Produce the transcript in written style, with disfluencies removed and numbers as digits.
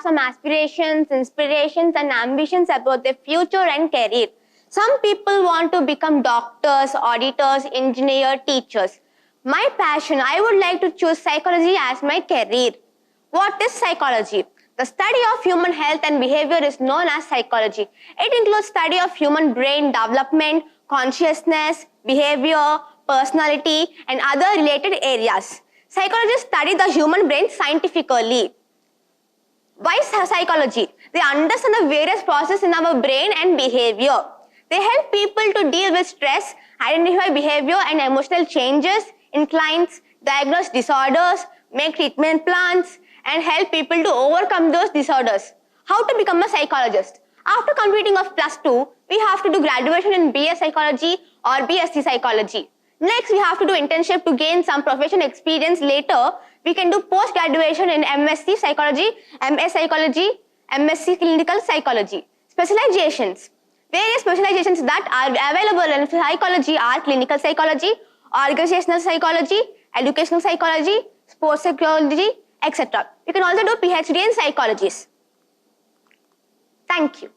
some aspirations, inspirations, and ambitions about their future and career. Some people want to become doctors, auditors, engineers, teachers. My passion, I would like to choose psychology as my career. What is psychology? The study of human health and behavior is known as psychology. It includes study of human brain development, consciousness, behavior, personality, and other related areas. Psychologists study the human brain scientifically. Why psychology? They understand the various processes in our brain and behavior. They help people to deal with stress, identify behavior and emotional changes in clients, diagnose disorders, make treatment plans, and help people to overcome those disorders. How to become a psychologist? After completing of +2, we have to do graduation in BS Psychology or BSc Psychology. Next, we have to do internship to gain some professional experience. Later, we can do post-graduation in MSc Psychology, MS Psychology, MSc Clinical Psychology. Specializations. Various specializations that are available in psychology are clinical psychology, organizational psychology, educational psychology, sports psychology, etc. You can also do PhD in psychologies. Thank you.